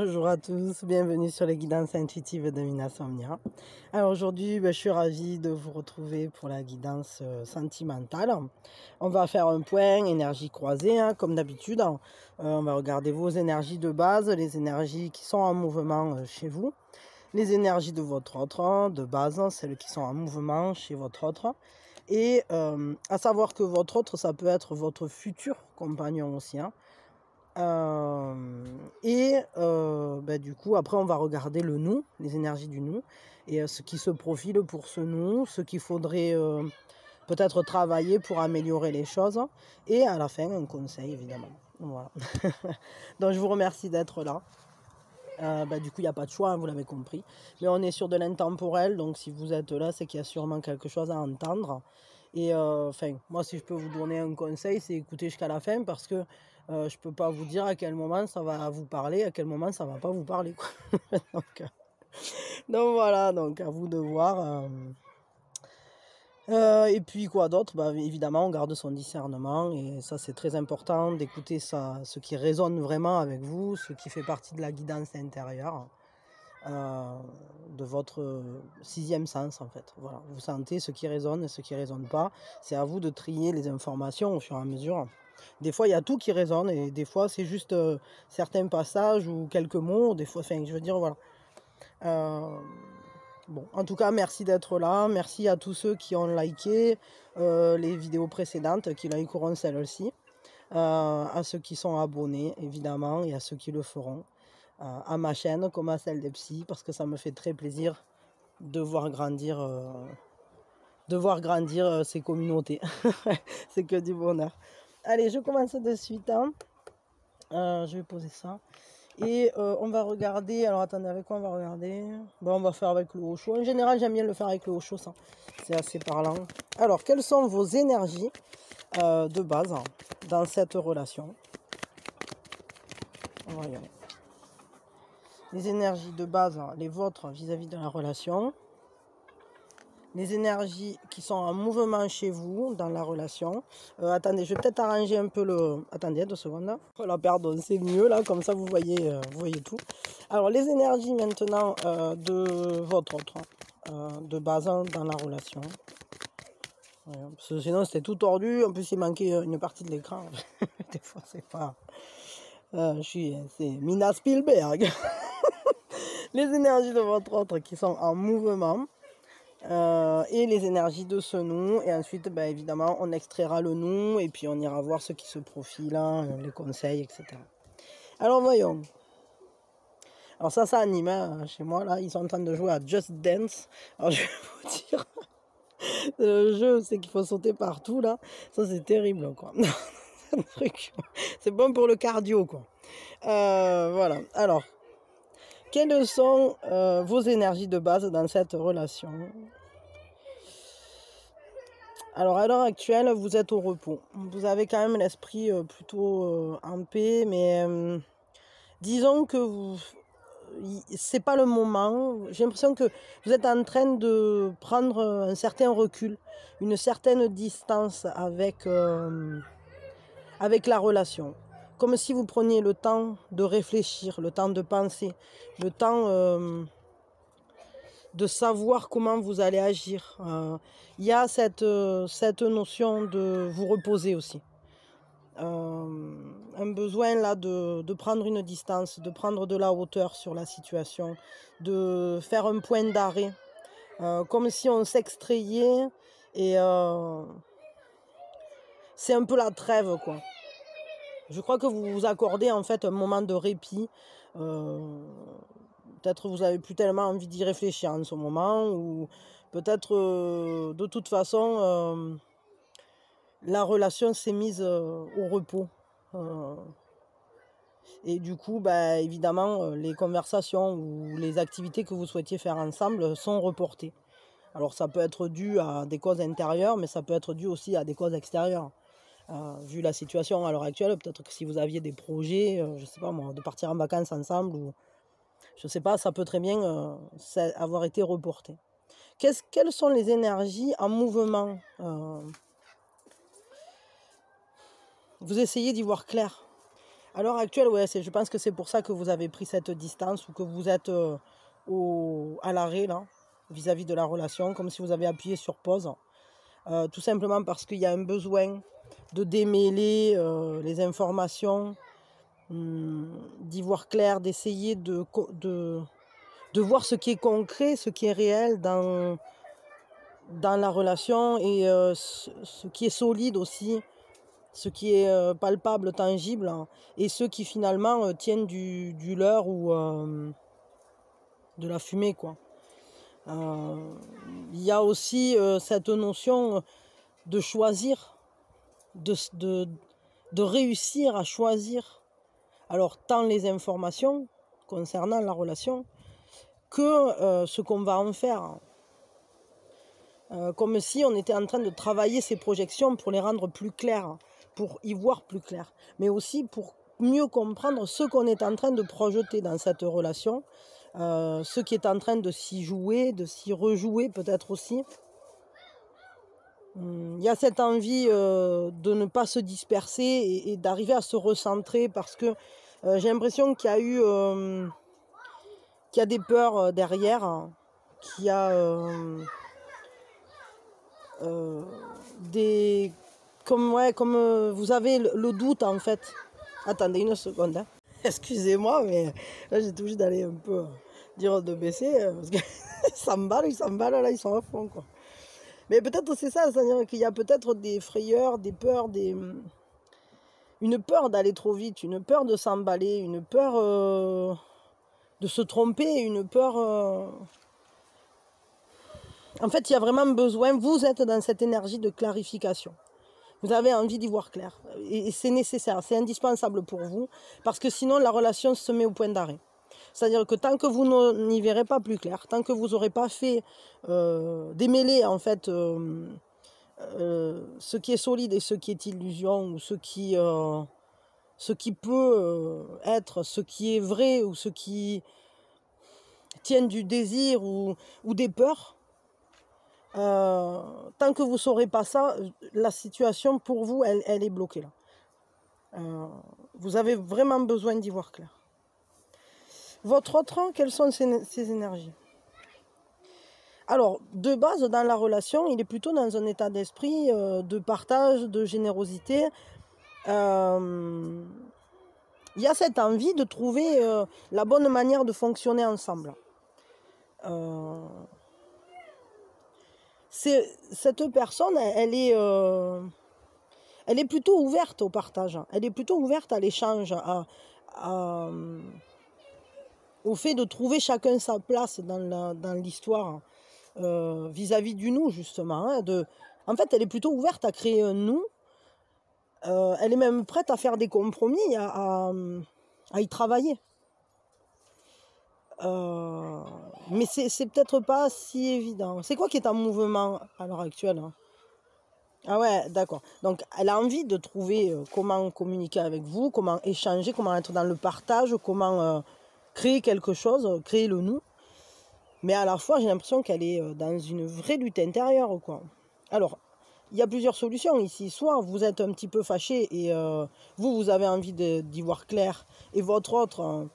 Bonjour à tous, bienvenue sur les guidances intuitives de Mina Somnia. Alors aujourd'hui, je suis ravie de vous retrouver pour la guidance sentimentale. On va faire un point énergie croisée, hein, comme d'habitude. On va regarder vos énergies de base, les énergies qui sont en mouvement chez vous, les énergies de votre autre de base, celles qui sont en mouvement chez votre autre. Et à savoir que votre autre, ça peut être votre futur compagnon aussi, hein. Du coup, après, on va regarder le nous, les énergies du nous, et ce qui se profile pour ce nous, ce qu'il faudrait peut-être travailler pour améliorer les choses, et à la fin, un conseil, évidemment. Voilà. Donc, je vous remercie d'être là. Du coup, il n'y a pas de choix, hein, vous l'avez compris. Mais on est sur de l'intemporel, donc si vous êtes là, c'est qu'il y a sûrement quelque chose à entendre. Et moi, si je peux vous donner un conseil, c'est écouter jusqu'à la fin parce que je ne peux pas vous dire à quel moment ça va vous parler, à quel moment ça ne va pas vous parler, quoi. donc voilà, donc à vous de voir. Et puis quoi d'autre, évidemment, on garde son discernement et ça, c'est très important d'écouter ce qui résonne vraiment avec vous, ce qui fait partie de la guidance intérieure. De votre sixième sens en fait. Voilà, vous sentez ce qui résonne et ce qui ne résonne pas. C'est à vous de trier les informations au fur et à mesure. Des fois, il y a tout qui résonne et des fois, c'est juste certains passages ou quelques mots. Des fois, je veux dire, voilà. Bon, en tout cas, merci d'être là. Merci à tous ceux qui ont liké les vidéos précédentes, qui likeront celle-ci. À ceux qui sont abonnés, évidemment, et à ceux qui le feront. À ma chaîne comme à celle des psys parce que ça me fait très plaisir de voir grandir ces communautés. C'est que du bonheur. Allez, je commence de suite, hein. Je vais poser ça et on va regarder. Alors attendez, avec quoi on va regarder? On va faire avec le haut chaud. En général, j'aime bien le faire avec le haut chaud, ça c'est assez parlant. Alors, quelles sont vos énergies de base dans cette relation? Voyons. Les énergies de base, les vôtres vis-à-vis de la relation. Les énergies qui sont en mouvement chez vous dans la relation. Attendez, je vais peut-être arranger un peu le... Attendez, 2 secondes. Voilà, pardon, c'est mieux là, comme ça vous voyez tout. Alors, les énergies maintenant de votre autre, de base dans la relation. Ouais, parce que sinon, c'était tout tordu. En plus, il manquait une partie de l'écran. Des fois, c'est pas... c'est Mina Spielberg. Les énergies de votre autre qui sont en mouvement et les énergies de ce nous. Et ensuite, évidemment, on extraira le nous et puis on ira voir ce qui se profile, hein, les conseils, etc. Alors, voyons. Alors ça anime, hein, chez moi, là. Ils sont en train de jouer à Just Dance. Alors, je vais vous dire, le jeu, c'est qu'il faut sauter partout, là. Ça, c'est terrible, quoi. C'est bon pour le cardio, quoi. Voilà. Alors, quelles sont vos énergies de base dans cette relation? Alors, à l'heure actuelle, vous êtes au repos. Vous avez quand même l'esprit plutôt en paix, mais disons que c'est pas le moment. J'ai l'impression que vous êtes en train de prendre un certain recul, une certaine distance avec la relation. Comme si vous preniez le temps de réfléchir, le temps de penser, le temps de savoir comment vous allez agir. Il y a cette notion de vous reposer aussi. Un besoin là de prendre une distance, de prendre de la hauteur sur la situation, de faire un point d'arrêt, comme si on s'extrayait et c'est un peu la trêve, quoi. Je crois que vous vous accordez en fait un moment de répit. Peut-être vous n'avez plus tellement envie d'y réfléchir en ce moment, ou peut-être de toute façon la relation s'est mise au repos. Et du coup, évidemment, les conversations ou les activités que vous souhaitiez faire ensemble sont reportées. Alors ça peut être dû à des causes intérieures, mais ça peut être dû aussi à des causes extérieures. Vu la situation à l'heure actuelle, peut-être que si vous aviez des projets, je sais pas moi, de partir en vacances ensemble, ou je sais pas, ça peut très bien avoir été reporté. Quelles sont les énergies en mouvement? Vous essayez d'y voir clair. À l'heure actuelle, ouais, je pense que c'est pour ça que vous avez pris cette distance ou que vous êtes à l'arrêt là, vis-à-vis de la relation, comme si vous avez appuyé sur pause. Tout simplement parce qu'il y a un besoin de démêler les informations, d'y voir clair, d'essayer de voir ce qui est concret, ce qui est réel dans la relation et ce qui est solide aussi, ce qui est palpable, tangible, hein, et ceux qui finalement tiennent du leurre ou de la fumée, quoi. Il y a aussi cette notion de choisir, de réussir à choisir, alors tant les informations concernant la relation que ce qu'on va en faire. Comme si on était en train de travailler ces projections pour les rendre plus claires, pour y voir plus clair, mais aussi pour mieux comprendre ce qu'on est en train de projeter dans cette relation, ce qui est en train de s'y jouer, de s'y rejouer peut-être aussi. Il y a cette envie de ne pas se disperser et d'arriver à se recentrer parce que j'ai l'impression qu'il y a eu qu'il y a des peurs derrière, qu'il y a des... Comme vous avez le doute en fait. Attendez une seconde. Hein. Excusez-moi, mais là j'ai tout juste d'aller un peu dire de baisser parce que ils s'emballent, là ils sont à fond quoi. Mais peut-être c'est ça, c'est-à-dire qu'il y a peut-être des frayeurs, des peurs, une peur d'aller trop vite, une peur de s'emballer, une peur de se tromper, une peur... En fait, il y a vraiment besoin, vous êtes dans cette énergie de clarification. Vous avez envie d'y voir clair. Et c'est nécessaire, c'est indispensable pour vous, parce que sinon la relation se met au point d'arrêt. C'est-à-dire que tant que vous n'y verrez pas plus clair, tant que vous n'aurez pas fait démêler en fait ce qui est solide et ce qui est illusion, ou ce qui peut être, ce qui est vrai, ou ce qui tient du désir ou des peurs, tant que vous ne saurez pas ça, la situation pour vous, elle est bloquée là. Vous avez vraiment besoin d'y voir clair. Votre autre, quelles sont ces énergies? Alors, de base, dans la relation, il est plutôt dans un état d'esprit de partage, de générosité. Il y a cette envie de trouver la bonne manière de fonctionner ensemble. Cette personne, elle est plutôt ouverte au partage. Elle est plutôt ouverte à l'échange, au fait de trouver chacun sa place dans l'histoire vis-à-vis du nous, justement. Hein, en fait, elle est plutôt ouverte à créer un nous. Elle est même prête à faire des compromis, à y travailler. Mais c'est peut-être pas si évident. C'est quoi qui est en mouvement à l'heure actuelle? Ah ouais, d'accord. Donc, elle a envie de trouver comment communiquer avec vous, comment échanger, comment être dans le partage, comment créer quelque chose, créer le nous. Mais à la fois, j'ai l'impression qu'elle est dans une vraie lutte intérieure, quoi. Alors, il y a plusieurs solutions ici. Soit vous êtes un petit peu fâché et vous avez envie d'y voir clair, et votre autre...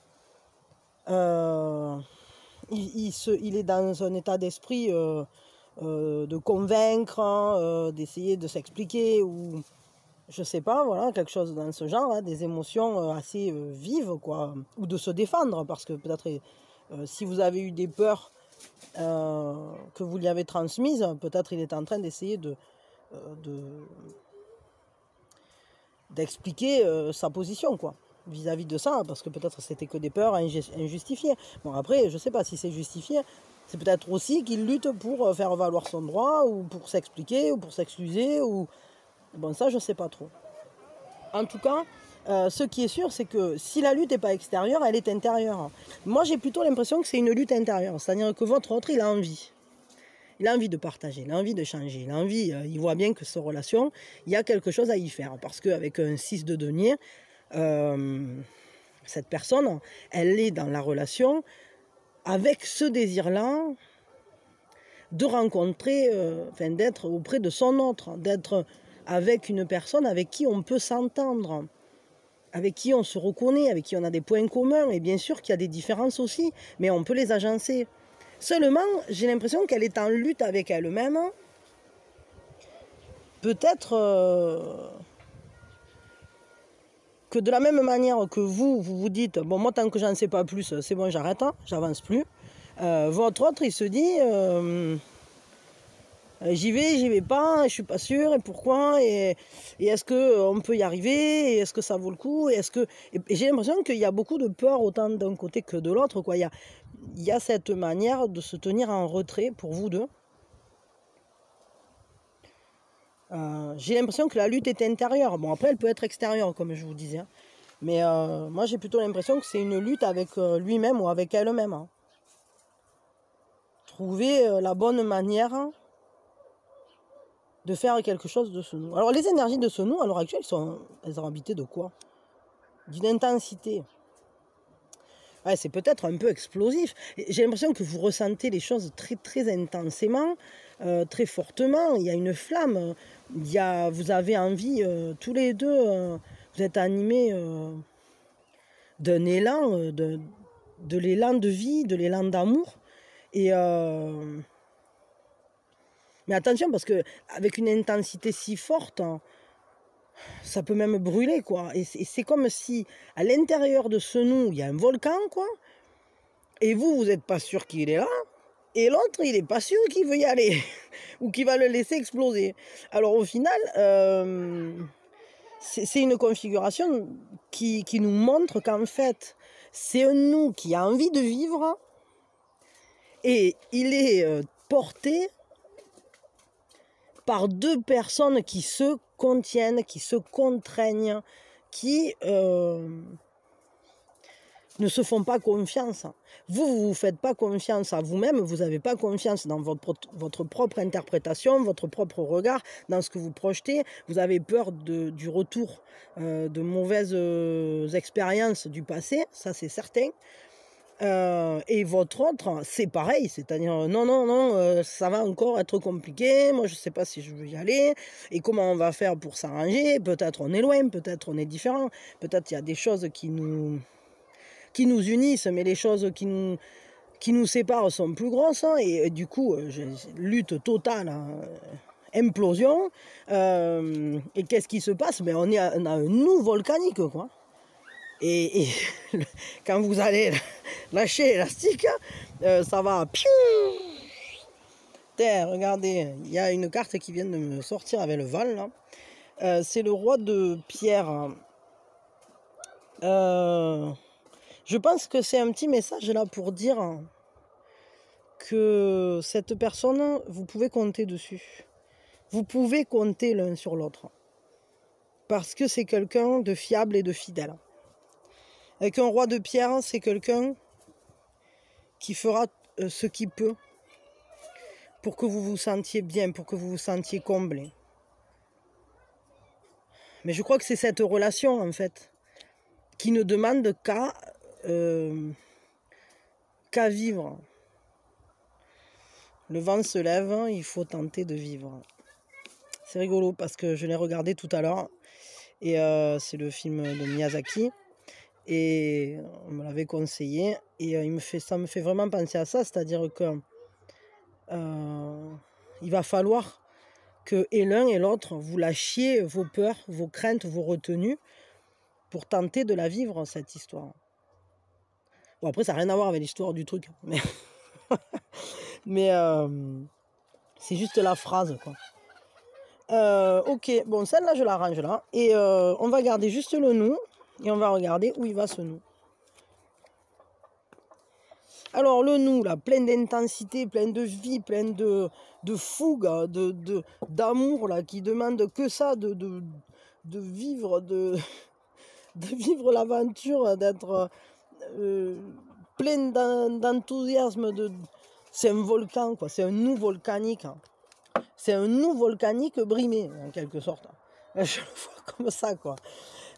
il est dans un état d'esprit de convaincre, d'essayer de s'expliquer, ou je sais pas, voilà, quelque chose dans ce genre, hein, des émotions assez vives, quoi, ou de se défendre, parce que peut-être si vous avez eu des peurs que vous lui avez transmises, peut-être il est en train d'essayer d'expliquer sa position, quoi, vis-à-vis de ça, parce que peut-être c'était que des peurs injustifiées. Bon, après, je sais pas si c'est justifié, c'est peut-être aussi qu'il lutte pour faire valoir son droit, ou pour s'expliquer, ou pour s'excuser, ou... Bon, ça, je sais pas trop. En tout cas, ce qui est sûr, c'est que si la lutte n'est pas extérieure, elle est intérieure. Moi, j'ai plutôt l'impression que c'est une lutte intérieure, c'est-à-dire que votre autre, il a envie. Il a envie de partager, il a envie de changer, il a envie, il voit bien que cette relation, il y a quelque chose à y faire. Parce qu'avec un 6 de denier, cette personne, elle est dans la relation avec ce désir-là de rencontrer, d'être auprès de son autre, d'être avec une personne avec qui on peut s'entendre. avec qui on se reconnaît, avec qui on a des points communs, et bien sûr qu'il y a des différences aussi, mais on peut les agencer. Seulement, j'ai l'impression qu'elle est en lutte avec elle-même. Peut-être que de la même manière que vous vous dites, bon moi tant que j'en sais pas plus, c'est bon, j'arrête, hein, j'avance plus. Votre autre, il se dit, j'y vais pas, je suis pas sûr, et pourquoi, et est-ce qu'on peut y arriver, et est-ce que ça vaut le coup, et j'ai l'impression qu'il y a beaucoup de peur autant d'un côté que de l'autre, quoi. Il y a cette manière de se tenir en retrait pour vous deux. J'ai l'impression que la lutte est intérieure. Bon, après, elle peut être extérieure, comme je vous disais. Hein. Mais moi, j'ai plutôt l'impression que c'est une lutte avec lui-même ou avec elle-même. Hein. Trouver la bonne manière de faire quelque chose de ce nous. Alors, les énergies de ce nous, à l'heure actuelle, elles sont habitées de quoi? D'une intensité. Ouais, c'est peut-être un peu explosif. J'ai l'impression que vous ressentez les choses très, très intensément, très fortement. Il y a une flamme. Vous avez envie, tous les deux, vous êtes animés d'un élan, de l'élan de vie, de l'élan d'amour. Mais attention, parce qu'avec une intensité si forte, ça peut même brûler, quoi. Et c'est comme si, à l'intérieur de ce nous, il y a un volcan, quoi. Et vous n'êtes pas sûr qu'il est là. Et l'autre, il n'est pas sûr qu'il veut y aller. Ou qu'il va le laisser exploser. Alors au final, c'est une configuration qui nous montre qu'en fait, c'est un nous qui a envie de vivre. Et il est porté par deux personnes qui se contiennent, qui se contraignent, qui ne se font pas confiance. Vous faites pas confiance à vous-même, vous n'avez pas confiance dans votre propre interprétation, votre propre regard, dans ce que vous projetez. Vous avez peur du retour de mauvaises expériences du passé, ça c'est certain. Et votre autre, c'est pareil, c'est-à-dire non, ça va encore être compliqué, moi je sais pas si je veux y aller, et comment on va faire pour s'arranger, peut-être on est loin, peut-être on est différent, peut-être il y a des choses qui nous unissent, mais les choses qui nous séparent sont plus grosses, hein, et du coup, lutte totale, hein, implosion, et qu'est-ce qui se passe? Ben, on a un nous volcanique, quoi. Et quand vous allez lâcher l'élastique, ça va... Tiens, regardez, il y a une carte qui vient de me sortir avec le Val, là. C'est le roi de pierre. Je pense que c'est un petit message là pour dire que cette personne, vous pouvez compter dessus. Vous pouvez compter l'un sur l'autre. Parce que c'est quelqu'un de fiable et de fidèle. Avec un roi de pierre, c'est quelqu'un qui fera ce qu'il peut pour que vous vous sentiez bien, pour que vous vous sentiez comblé. Mais je crois que c'est cette relation, en fait, qui ne demande qu'à vivre. Le vent se lève, il faut tenter de vivre. C'est rigolo parce que je l'ai regardé tout à l'heure et c'est le film de Miyazaki et on me l'avait conseillé et ça me fait vraiment penser à ça, c'est-à-dire que il va falloir que et l'un et l'autre vous lâchiez vos peurs, vos craintes, vos retenues pour tenter de la vivre, cette histoire. Bon, après ça n'a rien à voir avec l'histoire du truc, mais c'est juste la phrase, quoi. Ok, bon, celle-là je la range là et on va garder juste le nous et on va regarder où il va ce nous. Alors le nous là, plein d'intensité, plein de vie, plein de fougue, d'amour là, qui demande que ça, de vivre, de vivre l'aventure, d'être plein d'enthousiasme, c'est un volcan, quoi, c'est un nous volcanique. Hein. C'est un nous volcanique brimé, en quelque sorte. Je le vois comme ça, quoi.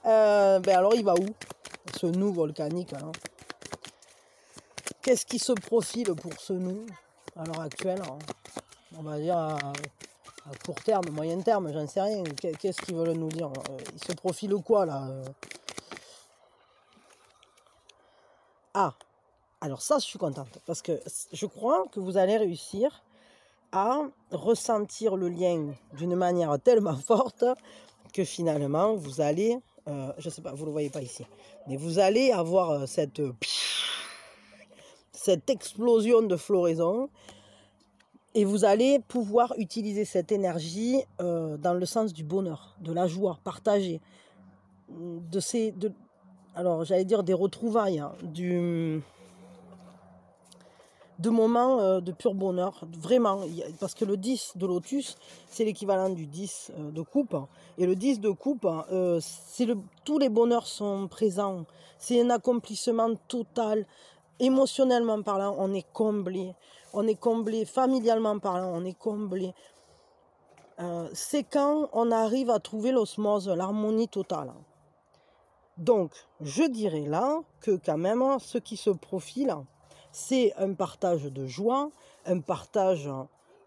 Alors, il va où, ce nous volcanique, hein? Qu'est-ce qui se profile pour ce nous, à l'heure actuelle, hein? On va dire à court terme, moyen terme, j'en sais rien. Qu'est-ce qu'ils veulent nous dire? Il se profile quoi, là? Ah, alors ça, je suis contente. Parce que je crois que vous allez réussir à ressentir le lien d'une manière tellement forte que finalement, vous allez, je ne sais pas, vous ne le voyez pas ici, mais vous allez avoir cette explosion de floraison et vous allez pouvoir utiliser cette énergie dans le sens du bonheur, de la joie partagée, alors j'allais dire des retrouvailles, hein, de moments de pur bonheur, vraiment, parce que le 10 de lotus, c'est l'équivalent du 10 de coupe, et le 10 de coupe, tous les bonheurs sont présents, c'est un accomplissement total, émotionnellement parlant, on est comblé, familialement parlant, on est comblé. C'est quand on arrive à trouver l'osmose, l'harmonie totale. Donc, je dirais là que quand même, ce qui se profile, c'est un partage de joie, un partage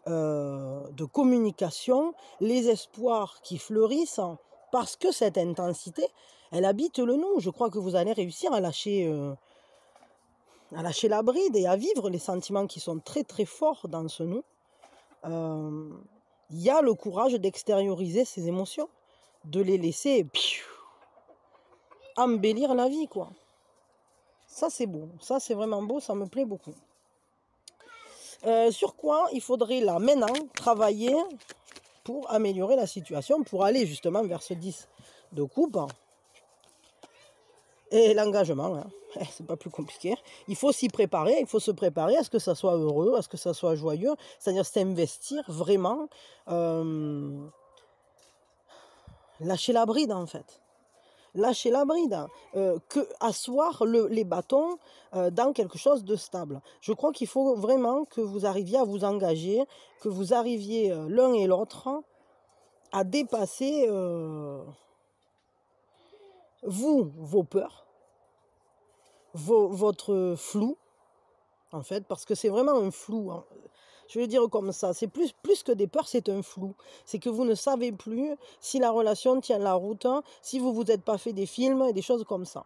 de communication, les espoirs qui fleurissent, parce que cette intensité, elle habite le nous. Je crois que vous allez réussir à lâcher la bride et à vivre les sentiments qui sont très très forts dans ce nous. Il y a le courage d'extérioriser ces émotions, de les laisser embellir la vie, quoi. Ça, c'est beau. Ça, c'est vraiment beau. Ça me plaît beaucoup. Sur quoi il faudrait là, maintenant, travailler pour améliorer la situation, pour aller justement vers ce 10 de coupe. Et l'engagement, hein. C'est pas plus compliqué. Il faut s'y préparer, il faut se préparer à ce que ça soit heureux, à ce que ça soit joyeux. C'est-à-dire s'investir vraiment, lâcher la bride en fait. Lâcher la bride, asseoir les bâtons dans quelque chose de stable. Je crois qu'il faut vraiment que vous arriviez à vous engager, que vous arriviez l'un et l'autre à dépasser vos peurs, votre flou, en fait, parce que c'est vraiment un flou, hein. Je vais dire comme ça, c'est plus que des peurs, c'est un flou. C'est que vous ne savez plus si la relation tient la route, si vous vous êtes pas fait des films et des choses comme ça.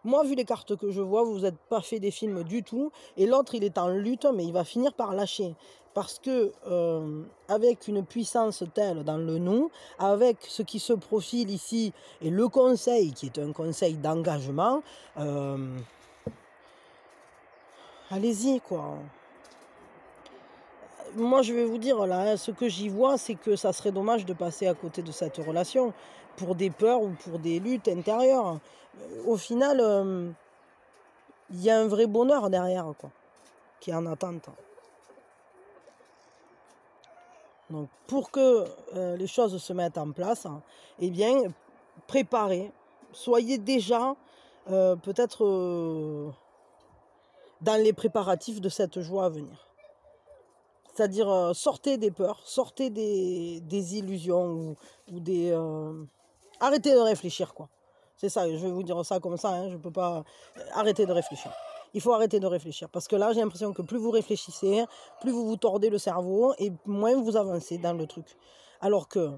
Moi, vu les cartes que je vois, vous n'êtes pas fait des films du tout. Et l'autre, il est en lutte, mais il va finir par lâcher. Parce que, avec une puissance telle dans le nous, avec ce qui se profile ici, et le conseil, qui est un conseil d'engagement, allez-y, quoi. Moi, je vais vous dire, là, ce que j'y vois, c'est que ça serait dommage de passer à côté de cette relation pour des peurs ou pour des luttes intérieures. Au final, il y a un vrai bonheur derrière, quoi, qui est en attente. Donc, pour que les choses se mettent en place, eh bien, préparez. Soyez déjà peut-être dans les préparatifs de cette joie à venir. C'est-à-dire, sortez des peurs, sortez des illusions ou des... arrêtez de réfléchir, quoi. C'est ça, je vais vous dire ça comme ça, hein, je ne peux pas... Arrêtez de réfléchir. Il faut arrêter de réfléchir. Parce que là, j'ai l'impression que plus vous réfléchissez, plus vous vous tordez le cerveau et moins vous avancez dans le truc. Alors que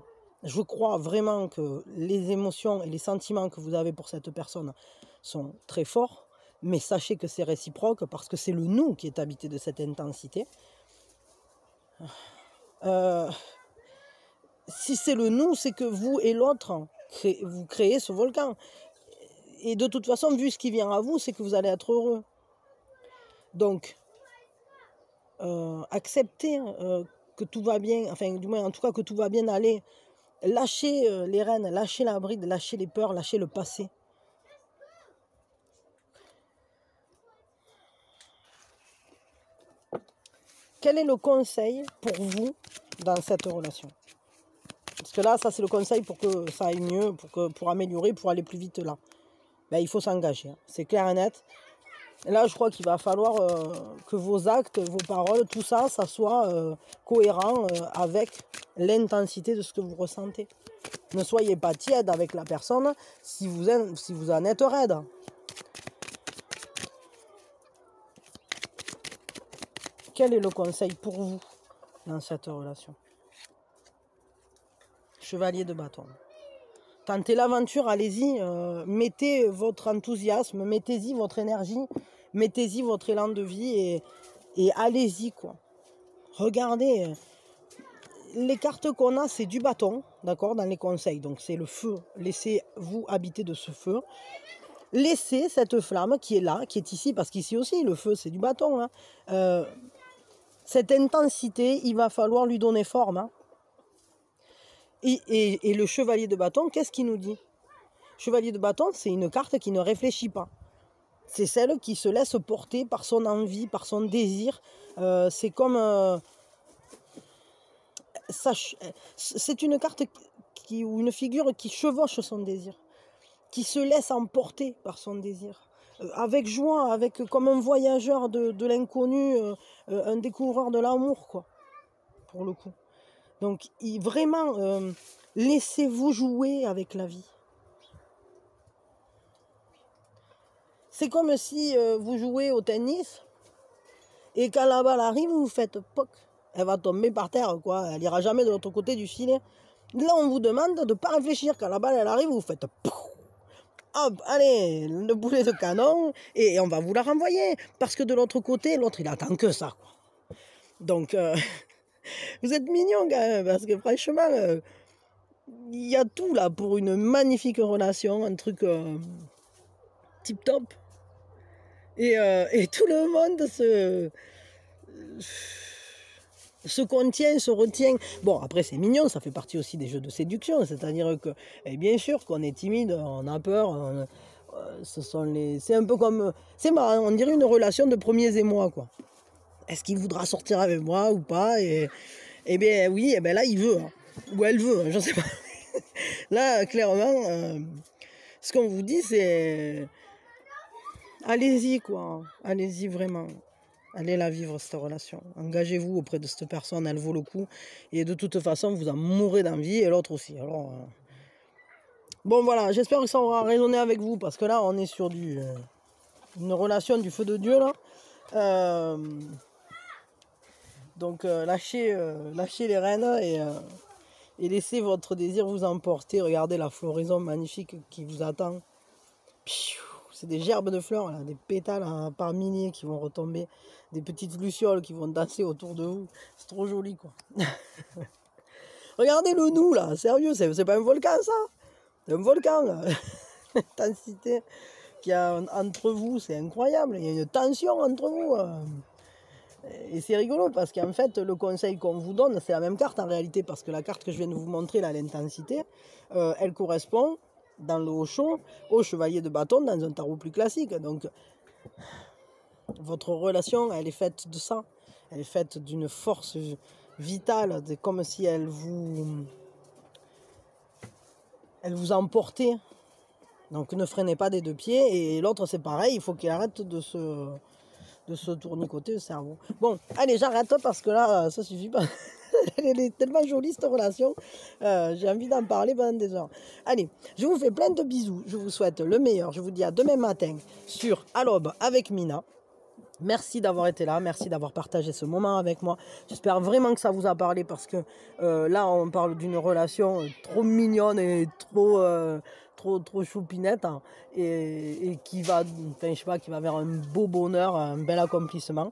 je crois vraiment que les émotions et les sentiments que vous avez pour cette personne sont très forts. Mais sachez que c'est réciproque parce que c'est le nous qui est habité de cette intensité. Si c'est le nous, c'est que vous et l'autre, vous créez ce volcan. Et de toute façon, vu ce qui vient à vous, c'est que vous allez être heureux. Donc, acceptez que tout va bien, enfin du moins en tout cas que tout va bien aller. Lâchez les rênes, lâchez la bride, lâchez les peurs, lâchez le passé. Quel est le conseil pour vous dans cette relation? Parce que là, ça c'est le conseil pour que ça aille mieux, pour améliorer, pour aller plus vite là. Ben, il faut s'engager, hein. C'est clair et net. Et là, je crois qu'il va falloir que vos actes, vos paroles, tout ça, ça soit cohérent avec l'intensité de ce que vous ressentez. Ne soyez pas tiède avec la personne si vous en êtes raide. Quel est le conseil pour vous dans cette relation? Chevalier de bâton. Tentez l'aventure, allez-y, mettez votre enthousiasme, mettez-y votre énergie, mettez-y votre élan de vie et allez-y, quoi. Regardez, les cartes qu'on a, c'est du bâton, d'accord, dans les conseils. Donc c'est le feu. Laissez-vous habiter de ce feu. Laissez cette flamme qui est là, qui est ici, parce qu'ici aussi, le feu, c'est du bâton. Hein. Cette intensité, il va falloir lui donner forme. Hein. Et le chevalier de bâton, qu'est-ce qu'il nous dit? Chevalier de bâton, c'est une carte qui ne réfléchit pas. C'est celle qui se laisse porter par son envie, par son désir. C'est comme... c'est une carte ou une figure qui chevauche son désir, qui se laisse emporter par son désir. Avec joie, comme un voyageur de l'inconnu, un découvreur de l'amour, quoi, pour le coup. Donc, vraiment, laissez-vous jouer avec la vie. C'est comme si vous jouez au tennis et quand la balle arrive, vous faites poc. Elle va tomber par terre, quoi. Elle ira jamais de l'autre côté du filet. Là, on vous demande de ne pas réfléchir. Quand la balle elle arrive, vous faites pouf. Hop, allez, le boulet de canon, et on va vous la renvoyer. Parce que de l'autre côté, l'autre, il attend que ça, quoi. Donc, vous êtes mignons, quand même, parce que franchement, il y a tout, là, pour une magnifique relation, un truc tip-top. Et tout le monde se contient, se retient. Bon, après, c'est mignon, ça fait partie aussi des jeux de séduction, c'est-à-dire que, bien sûr, qu'on est timide, on a peur, c'est un peu comme, c'est marrant, on dirait une relation de premiers émois, quoi. Est-ce qu'il voudra sortir avec moi ou pas? Et bien, oui, et bien là, il veut, hein. Ou elle veut, hein, je ne sais pas. Là, clairement, ce qu'on vous dit, c'est, allez-y, quoi, allez-y vraiment. Allez la vivre, cette relation. Engagez-vous auprès de cette personne, elle vaut le coup. Et de toute façon, vous en mourrez d'envie et l'autre aussi. Alors, bon, voilà, j'espère que ça aura résonné avec vous parce que là, on est sur une relation du feu de Dieu, là. Donc, lâchez les rênes et laissez votre désir vous emporter. Regardez la floraison magnifique qui vous attend. C'est des gerbes de fleurs, là, des pétales par milliers qui vont retomber, des petites lucioles qui vont danser autour de vous. C'est trop joli, quoi. Regardez le nous, là, sérieux, c'est pas un volcan, ça. C'est un volcan, là. L'intensité qu'il y a entre vous, c'est incroyable. Il y a une tension entre vous. Et c'est rigolo, parce qu'en fait, le conseil qu'on vous donne, c'est la même carte, en réalité, parce que la carte que je viens de vous montrer, là, l'intensité, elle correspond dans le haut chaud, au chevalier de bâton dans un tarot plus classique. Donc, votre relation, elle est faite de ça. Elle est faite d'une force vitale. C'est comme si elle vous emportait. Donc, ne freinez pas des deux pieds. Et l'autre, c'est pareil. Il faut qu'il arrête de se tournicoter le cerveau. Bon, allez, j'arrête parce que là, ça suffit pas. Elle est tellement jolie, cette relation. J'ai envie d'en parler pendant des heures. Allez, je vous fais plein de bisous. Je vous souhaite le meilleur. Je vous dis à demain matin sur À l'Aube avec Mina. Merci d'avoir été là. Merci d'avoir partagé ce moment avec moi. J'espère vraiment que ça vous a parlé parce que là, on parle d'une relation trop mignonne et trop choupinette, hein, et qui va, enfin, je sais pas, qui va vers un beau bonheur, un bel accomplissement.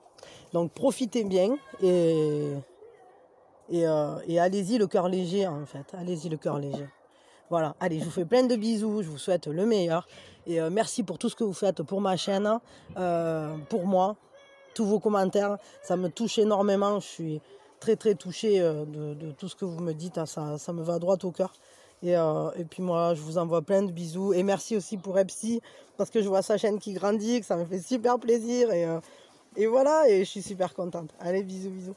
Donc, profitez bien et allez-y le cœur léger, en fait. Allez-y le cœur léger. Voilà, allez, je vous fais plein de bisous, je vous souhaite le meilleur. Et merci pour tout ce que vous faites pour ma chaîne, pour moi. Tous vos commentaires, ça me touche énormément. Je suis très très touchée de tout ce que vous me dites. Ça me va droit au cœur. Et puis moi, je vous envoie plein de bisous. Et merci aussi pour Epsi, parce que je vois sa chaîne qui grandit, que ça me fait super plaisir. Et voilà, et je suis super contente. Allez, bisous, bisous.